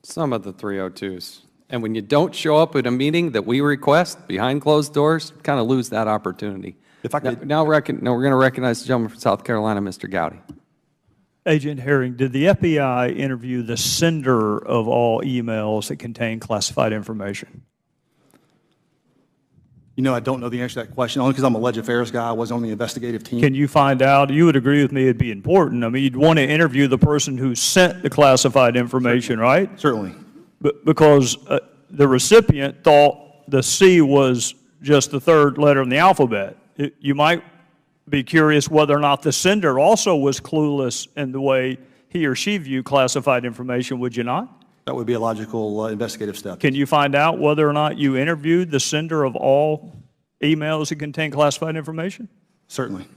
Some of the 302s. And when you don't show up at a meeting that we request behind closed doors, kind of lose that opportunity. If I could. Now we're going to recognize the gentleman from South Carolina, Mr. Gowdy. Agent Herring, did the FBI interview the sender of all emails that contain classified information? You know, I don't know the answer to that question, only because I'm a alleged affairs guy. I was on the investigative team. Can you find out? You would agree with me it'd be important. I mean, you'd want to interview the person who sent the classified information, right? Certainly. Because the recipient thought the C was just the third letter in the alphabet. You might be curious whether or not the sender also was clueless in the way he or she viewed classified information, would you not? That would be a logical investigative step. Can you find out whether or not you interviewed the sender of all emails that contain classified information? Certainly.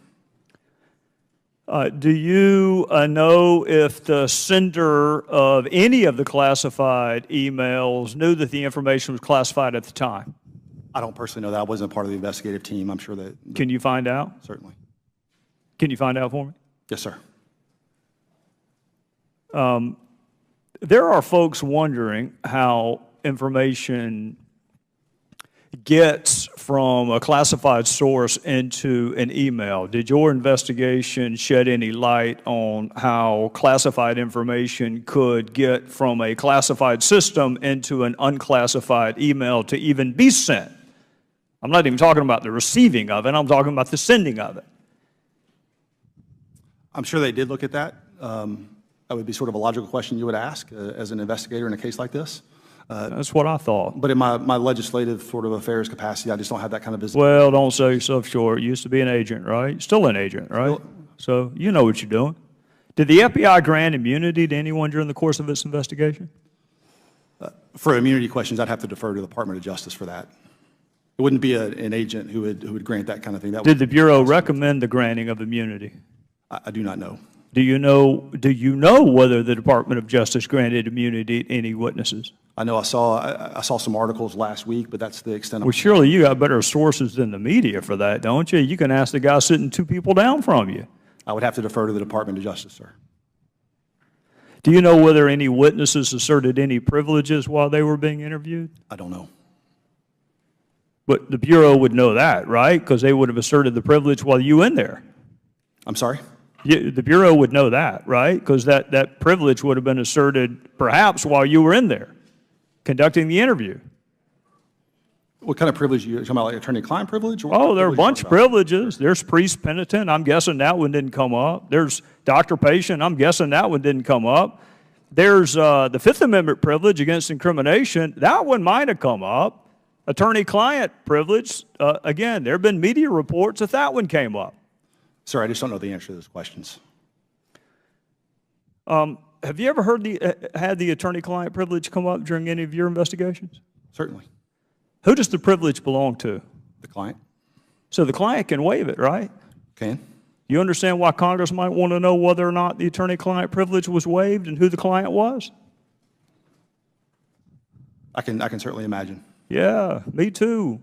Do you know if the sender of any of the classified emails knew that the information was classified at the time? I don't personally know that. I wasn't a part of the investigative team. I'm sure that. Can you find out? Certainly. Can you find out for me? Yes, sir. There are folks wondering how information gets from a classified source into an email. Did your investigation shed any light on how classified information could get from a classified system into an unclassified email to even be sent? I'm not even talking about the receiving of it. I'm talking about the sending of it. I'm sure they did look at that. That would be sort of a logical question you would ask as an investigator in a case like this. That's what I thought. But in my legislative sort of affairs capacity, I just don't have that kind of visibility. Well, don't sell yourself short. You used to be an agent, right? Still an agent, right? So you know what you're doing. Did the FBI grant immunity to anyone during the course of its investigation? For immunity questions, I'd have to defer to the Department of Justice for that. It wouldn't be an agent who would grant that kind of thing. Did the Bureau recommend the granting of immunity? I do not know. Do you know whether the Department of Justice granted immunity to any witnesses? I know I saw some articles last week, but that's the extent of it. Well, surely you got better sources than the media for that, don't you? You can ask the guy sitting 2 people down from you. I would have to defer to the Department of Justice, sir. Do you know whether any witnesses asserted any privileges while they were being interviewed? I don't know. But the Bureau would know that, right? Because they would have asserted the privilege while you were in there. I'm sorry? The Bureau would know that, right? Because that privilege would have been asserted perhaps while you were in there conducting the interview. What kind of privilege are you talking about, like attorney-client privilege? Oh, there are a bunch of privileges. There's priest-penitent. I'm guessing that one didn't come up. There's doctor-patient. I'm guessing that one didn't come up. There's the Fifth Amendment privilege against incrimination. That one might have come up. Attorney-client privilege, again, there have been media reports that one came up. Sir, I just don't know the answer to those questions. Have you ever had the attorney-client privilege come up during any of your investigations? Certainly. Who does the privilege belong to? The client. So the client can waive it, right? Can. You understand why Congress might want to know whether or not the attorney-client privilege was waived and who the client was? I can certainly imagine. Yeah, me too.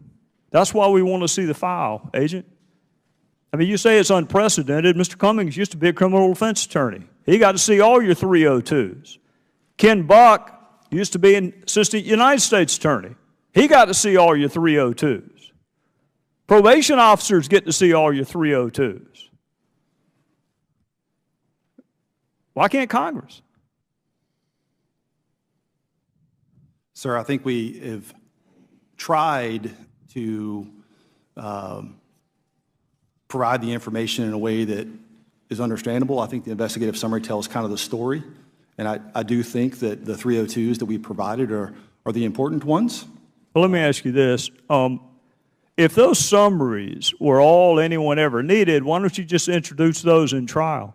That's why we want to see the file, Agent. I mean, you say it's unprecedented. Mr. Cummings used to be a criminal defense attorney. He got to see all your 302s. Ken Buck used to be an assistant United States attorney. He got to see all your 302s. Probation officers get to see all your 302s. Why can't Congress? Sir, I think we have tried to provide the information in a way that is understandable. I think the investigative summary tells kind of the story, and I do think that the 302s that we provided are the important ones. Well, let me ask you this. If those summaries were all anyone ever needed, why don't you just introduce those in trial?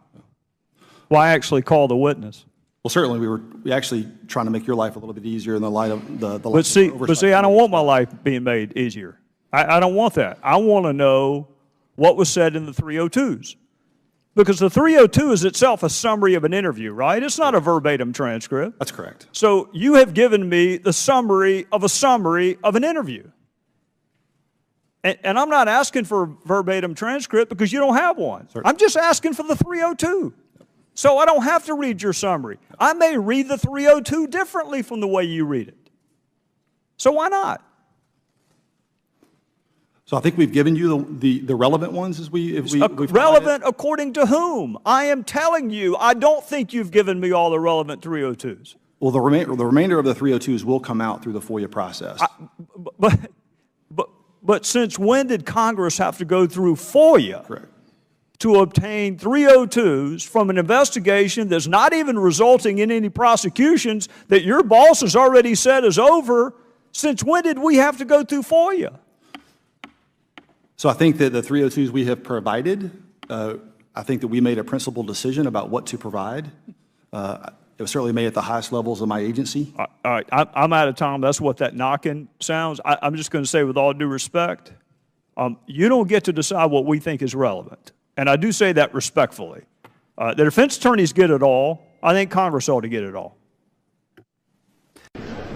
Why actually call the witness? Well, certainly we actually trying to make your life a little bit easier in the light of the But see, I don't want my life being made easier. I don't want that. I want to know what was said in the 302s. Because the 302 is itself a summary of an interview, right? It's not a verbatim transcript. That's correct. So you have given me the summary of an interview. And I'm not asking for a verbatim transcript because you don't have one. Certainly. I'm just asking for the 302. So I don't have to read your summary. I may read the 302 differently from the way you read it. So why not? So I think we've given you the relevant ones as we've Relevant according to whom? I am telling you, I don't think you've given me all the relevant 302s. Well, the remainder of the 302s will come out through the FOIA process. But since when did Congress have to go through FOIA Correct. to obtain 302s from an investigation that's not even resulting in any prosecutions that your boss has already said is over? Since when did we have to go through FOIA? So I think that the 302s we have provided, I think that we made a principled decision about what to provide. It was certainly made at the highest levels of my agency. All right, I'm out of time. That's what that knocking sounds. I'm just going to say with all due respect, you don't get to decide what we think is relevant. And I do say that respectfully. The defense attorneys get it all. I think Congress ought to get it all.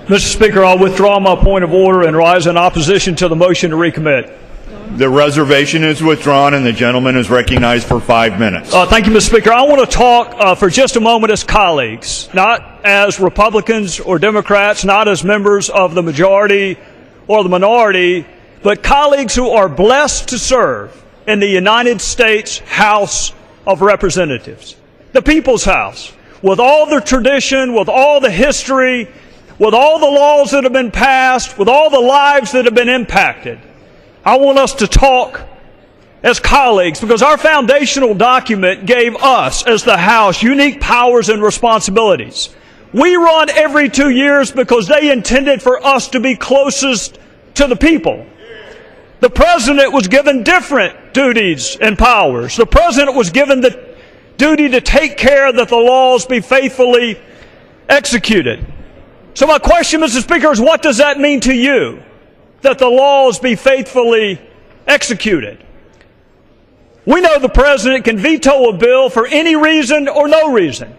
Mr. Speaker, I'll withdraw my point of order and rise in opposition to the motion to recommit. The reservation is withdrawn and the gentleman is recognized for 5 minutes. Thank you, Mr. Speaker. I want to talk for just a moment as colleagues, not as Republicans or Democrats, not as members of the majority or the minority, but colleagues who are blessed to serve in the United States House of Representatives, the People's House, with all the tradition, with all the history, with all the laws that have been passed, with all the lives that have been impacted. I want us to talk as colleagues because our foundational document gave us, as the House, unique powers and responsibilities. We run every 2 years because they intended for us to be closest to the people. The President was given different duties and powers. The President was given the duty to take care that the laws be faithfully executed. So my question, Mr. Speaker, is what does that mean to you? That the laws be faithfully executed. We know the President can veto a bill for any reason or no reason.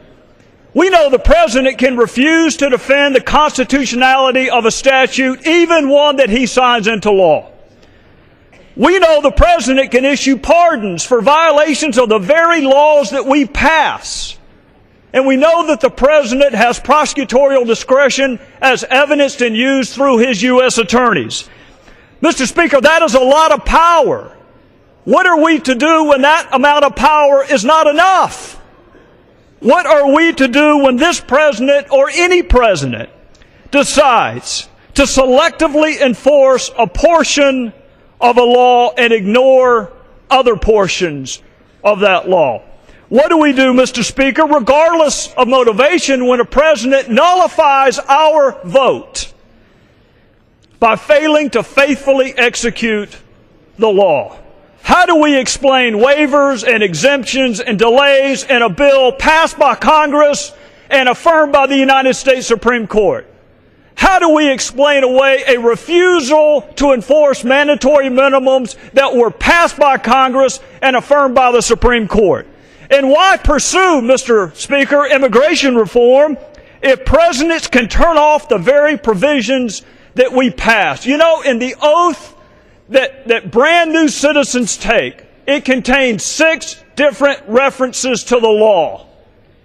We know the President can refuse to defend the constitutionality of a statute, even one that he signs into law. We know the President can issue pardons for violations of the very laws that we pass. And we know that the President has prosecutorial discretion as evidenced and used through his U.S. attorneys. Mr. Speaker, that is a lot of power. What are we to do when that amount of power is not enough? What are we to do when this President or any President decides to selectively enforce a portion of a law and ignore other portions of that law? What do we do, Mr. Speaker, regardless of motivation, when a president nullifies our vote by failing to faithfully execute the law? How do we explain waivers and exemptions and delays in a bill passed by Congress and affirmed by the United States Supreme Court? How do we explain away a refusal to enforce mandatory minimums that were passed by Congress and affirmed by the Supreme Court? And why pursue, Mr. Speaker, immigration reform if presidents can turn off the very provisions that we pass? You know, in the oath that brand new citizens take, it contains 6 different references to the law.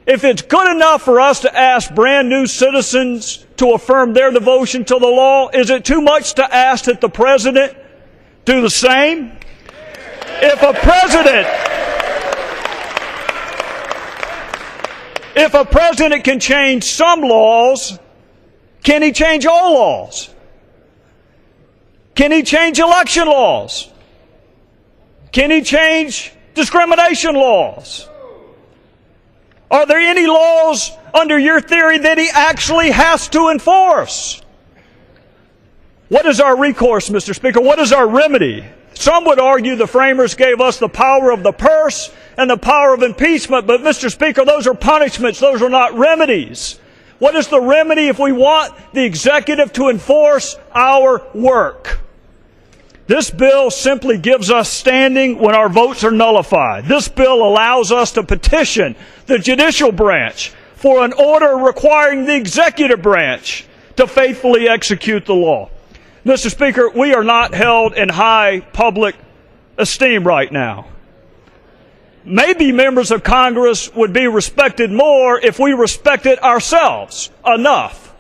If it's good enough for us to ask brand new citizens to affirm their devotion to the law, is it too much to ask that the President do the same? If a president can change some laws, can he change all laws? Can he change election laws? Can he change discrimination laws? Are there any laws under your theory that he actually has to enforce? What is our recourse, Mr. Speaker? What is our remedy? Some would argue the framers gave us the power of the purse and the power of impeachment, but Mr. Speaker, those are punishments, those are not remedies. What is the remedy if we want the executive to enforce our work? This bill simply gives us standing when our votes are nullified. This bill allows us to petition the judicial branch for an order requiring the executive branch to faithfully execute the law. Mr. Speaker, we are not held in high public esteem right now. maybe members of Congress would be respected more if we respected ourselves enough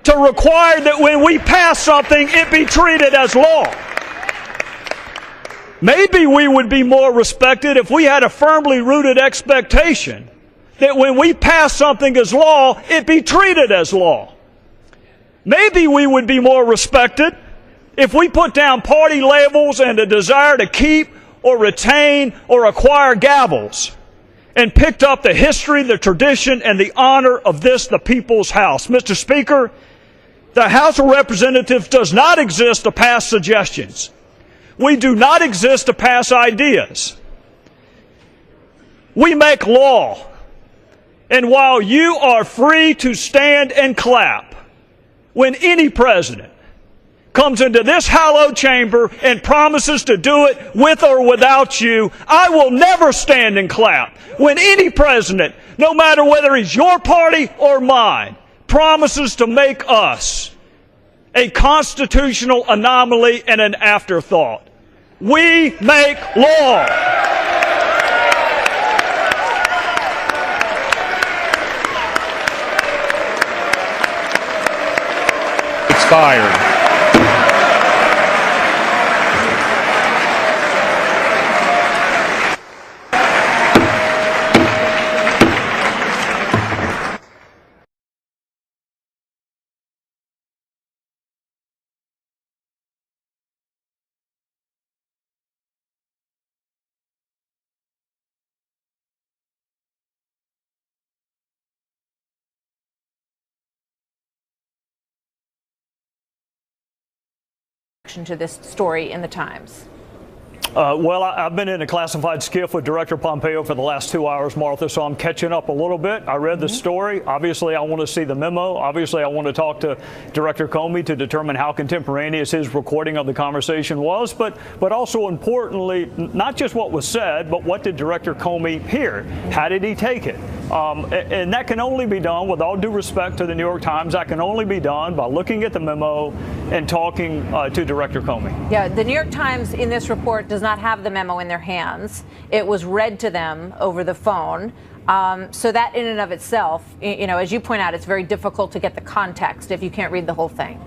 to require that when we pass something, it be treated as law. Maybe we would be more respected if we had a firmly rooted expectation that when we pass something as law, it be treated as law. Maybe we would be more respected if we put down party labels and a desire to keep or retain or acquire gavels and picked up the history, the tradition, and the honor of this, the people's house. Mr. Speaker, the House of Representatives does not exist to pass suggestions. We do not exist to pass ideas. We make law. And while you are free to stand and clap when any president comes into this hallowed chamber and promises to do it with or without you, I will never stand and clap when any president, no matter whether he's your party or mine, promises to make us a constitutional anomaly and an afterthought. We make law. Expired. To this story in the Times? Well, I've been in a classified skiff with Director Pompeo for the last 2 hours, Martha, so I'm catching up a little bit. I read the story. Obviously, I want to see the memo. Obviously, I want to talk to Director Comey to determine how contemporaneous his recording of the conversation was, but also importantly, not just what was said, but what did Director Comey hear? How did he take it? And that can only be done, with all due respect to the New York Times, that can only be done by looking at the memo and talking to Director Comey. Yeah, the New York Times in this report does not have the memo in their hands. It was read to them over the phone. So that in and of itself, you know, as you point out, it's very difficult to get the context if you can't read the whole thing.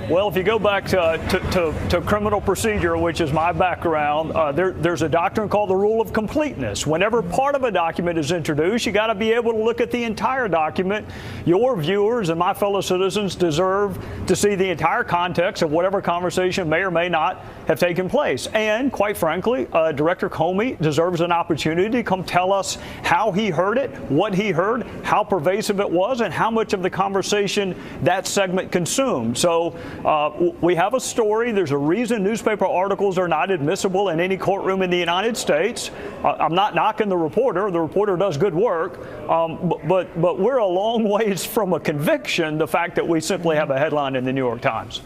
Well, if you go back to criminal procedure, which is my background, there's a doctrine called the rule of completeness. Whenever part of a document is introduced, you got to be able to look at the entire document. Your viewers and my fellow citizens deserve to see the entire context of whatever conversation may or may not have taken place. And quite frankly, Director Comey deserves an opportunity to come tell us how he heard it, what he heard, how pervasive it was, and how much of the conversation that segment consumed. So we have a story. There's a reason newspaper articles are not admissible in any courtroom in the United States. I'm not knocking the reporter. The reporter does good work. But we're a long ways from a conviction, the fact that we simply have a headline in the New York Times.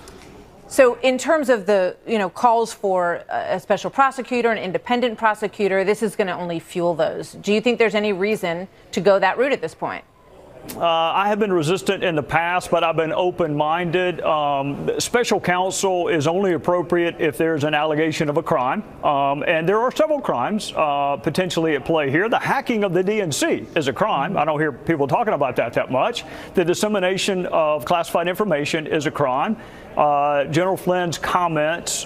So in terms of the, calls for a special prosecutor, an independent prosecutor, this is going to only fuel those. Do you think there's any reason to go that route at this point? I have been resistant in the past, but I've been open-minded. Special counsel is only appropriate if there's an allegation of a crime, and there are several crimes potentially at play here. The hacking of the DNC is a crime. I don't hear people talking about that much. The dissemination of classified information is a crime. General Flynn's comments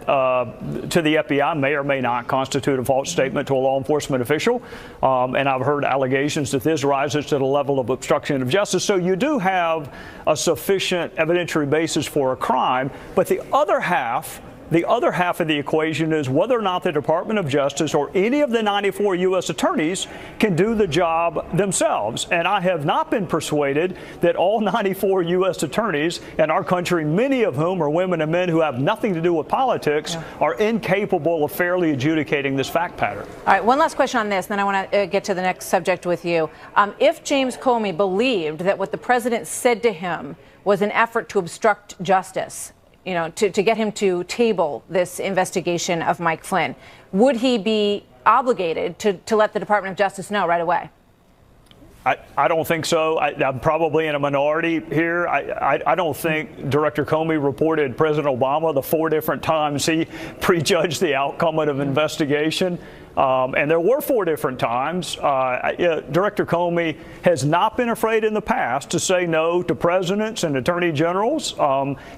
to the FBI may or may not constitute a false statement to a law enforcement official. And I've heard allegations that this rises to the level of obstruction of justice. So you do have a sufficient evidentiary basis for a crime. But the other half of the equation is whether or not the Department of Justice or any of the 94 U.S. attorneys can do the job themselves. And I have not been persuaded that all 94 U.S. attorneys in our country, many of whom are women and men who have nothing to do with politics, are incapable of fairly adjudicating this fact pattern. All right, one last question on this, then I want to get to the next subject with you. If James Comey believed that what the president said to him was an effort to obstruct justice, to get him to table this investigation of Mike Flynn, would he be obligated to let the Department of Justice know right away? I don't think so. I'm probably in a minority here. I don't think Director Comey reported President Obama the 4 different times he prejudged the outcome of an investigation. And there were 4 different times. Director Comey has not been afraid in the past to say no to presidents and attorney generals.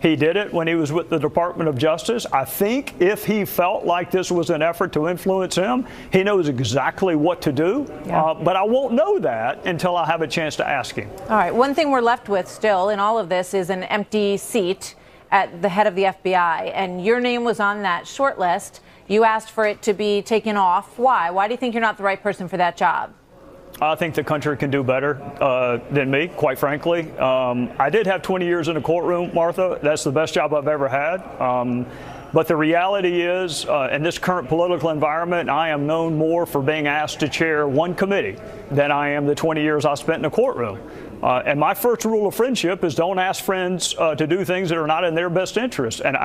He did it when he was with the Department of Justice. I think if he felt like this was an effort to influence him, he knows exactly what to do. Yeah. But I won't know that until I have a chance to ask him. All right. One thing we're left with still in all of this is an empty seat at the head of the FBI, and your name was on that short list. You asked for it to be taken off. Why? Why do you think you're not the right person for that job? I think the country can do better than me, quite frankly. I did have 20 years in a courtroom, Martha. That's the best job I've ever had. But the reality is, in this current political environment, I am known more for being asked to chair one committee than I am the 20 years I spent in a courtroom. And my first rule of friendship is don't ask friends to do things that are not in their best interest. And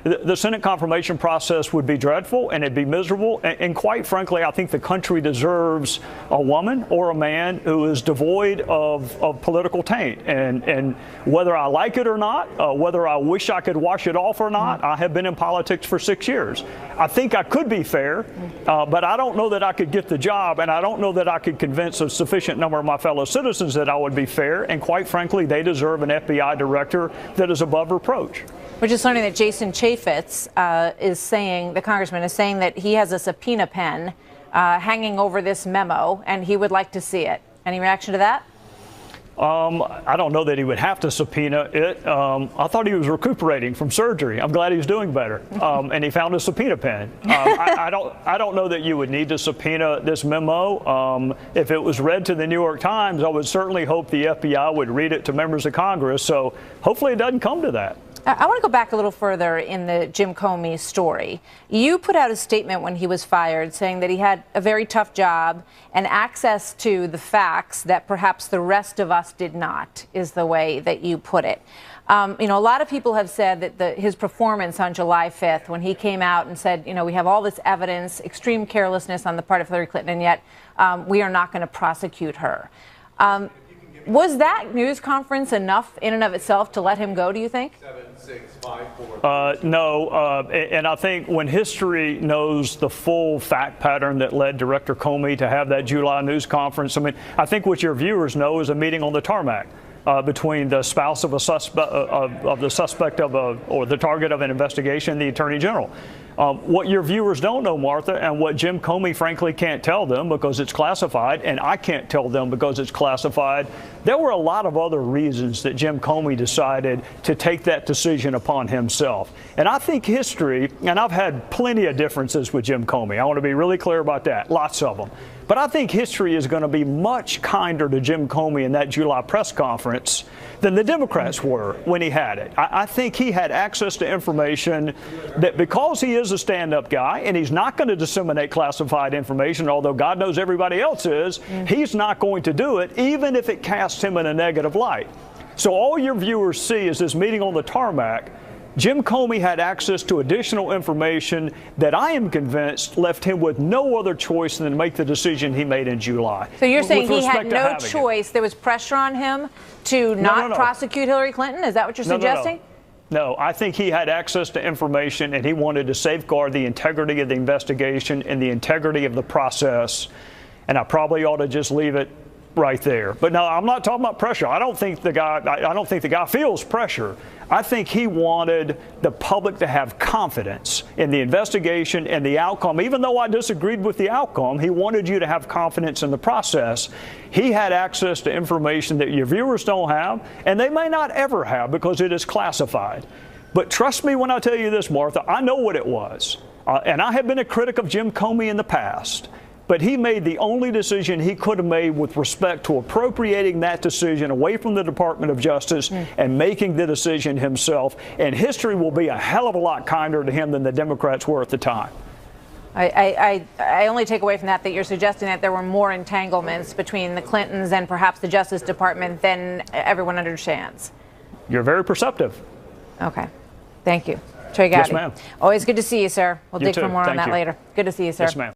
the Senate confirmation process would be dreadful and it'd be miserable. And quite frankly, I think the country deserves a woman or a man who is devoid of political taint. And whether I like it or not, whether I wish I could wash it off or not, I have been in politics for 6 years. I think I could be fair, but I don't know that I could get the job, and I don't know that I could convince a sufficient number of my fellow citizens that I would be fair, and quite frankly, they deserve an FBI director that is above reproach. We're just learning that Jason Chaffetz is saying, the congressman is saying that he has a subpoena pen hanging over this memo, and he would like to see it. Any reaction to that? I don't know that he would have to subpoena it. I thought he was recuperating from surgery. I'm glad he's doing better. And he found a subpoena pen. I don't know that you would need to subpoena this memo. If it was read to the New York Times, I would certainly hope the FBI would read it to members of Congress. So hopefully it doesn't come to that. I want to go back a little further in the Jim Comey story. You put out a statement when he was fired saying that he had a very tough job and access to the facts that perhaps the rest of us did not, is the way that you put it. A lot of people have said that his performance on July 5th, when he came out and said, we have all this evidence, extreme carelessness on the part of Hillary Clinton, and yet we are not going to prosecute her. Was that news conference enough in and of itself to let him go, do you think? 7, 6, 5, 4. No, and I think when history knows the full fact pattern that led Director Comey to have that July news conference, I think what your viewers know is a meeting on the tarmac between the spouse of a suspect, or the target of an investigation, the Attorney General. What your viewers don't know, Martha, and what Jim Comey frankly can't tell them because it's classified, and I can't tell them because it's classified, there were a lot of other reasons that Jim Comey decided to take that decision upon himself. And I think history, and I've had plenty of differences with Jim Comey, I want to be really clear about that, lots of them. But I think history is going to be much kinder to Jim Comey in that July press conference than the Democrats were when he had it. I think he had access to information that, because he is a stand-up guy and he's not going to disseminate classified information, although God knows everybody else is, he's not going to do it, even if it casts him in a negative light. So all your viewers see is this meeting on the tarmac. Jim Comey had access to additional information that I am convinced left him with no other choice than to make the decision he made in July. So you're saying he had no choice? There was pressure on him to not prosecute Hillary Clinton? Is that what you're suggesting? No, I think he had access to information and he wanted to safeguard the integrity of the investigation and the integrity of the process. And I probably ought to just leave it right there. But no, I'm not talking about pressure. I don't think the guy feels pressure. I think he wanted the public to have confidence in the investigation and the outcome. Even though I disagreed with the outcome, he wanted you to have confidence in the process. He had access to information that your viewers don't have, and they may not ever have because it is classified. But trust me when I tell you this, Martha, I know what it was. And I have been a critic of Jim Comey in the past. But he made the only decision he could have made with respect to appropriating that decision away from the Department of Justice and making the decision himself. And history will be a hell of a lot kinder to him than the Democrats were at the time. I only take away from that you're suggesting that there were more entanglements between the Clintons and perhaps the Justice Department than everyone understands. You're very perceptive. Okay. Thank you. Trey Gowdy. Yes, ma'am. Always good to see you, sir. We'll dig too. for more on Thank that you. later. Good to see you, sir. Yes, ma'am.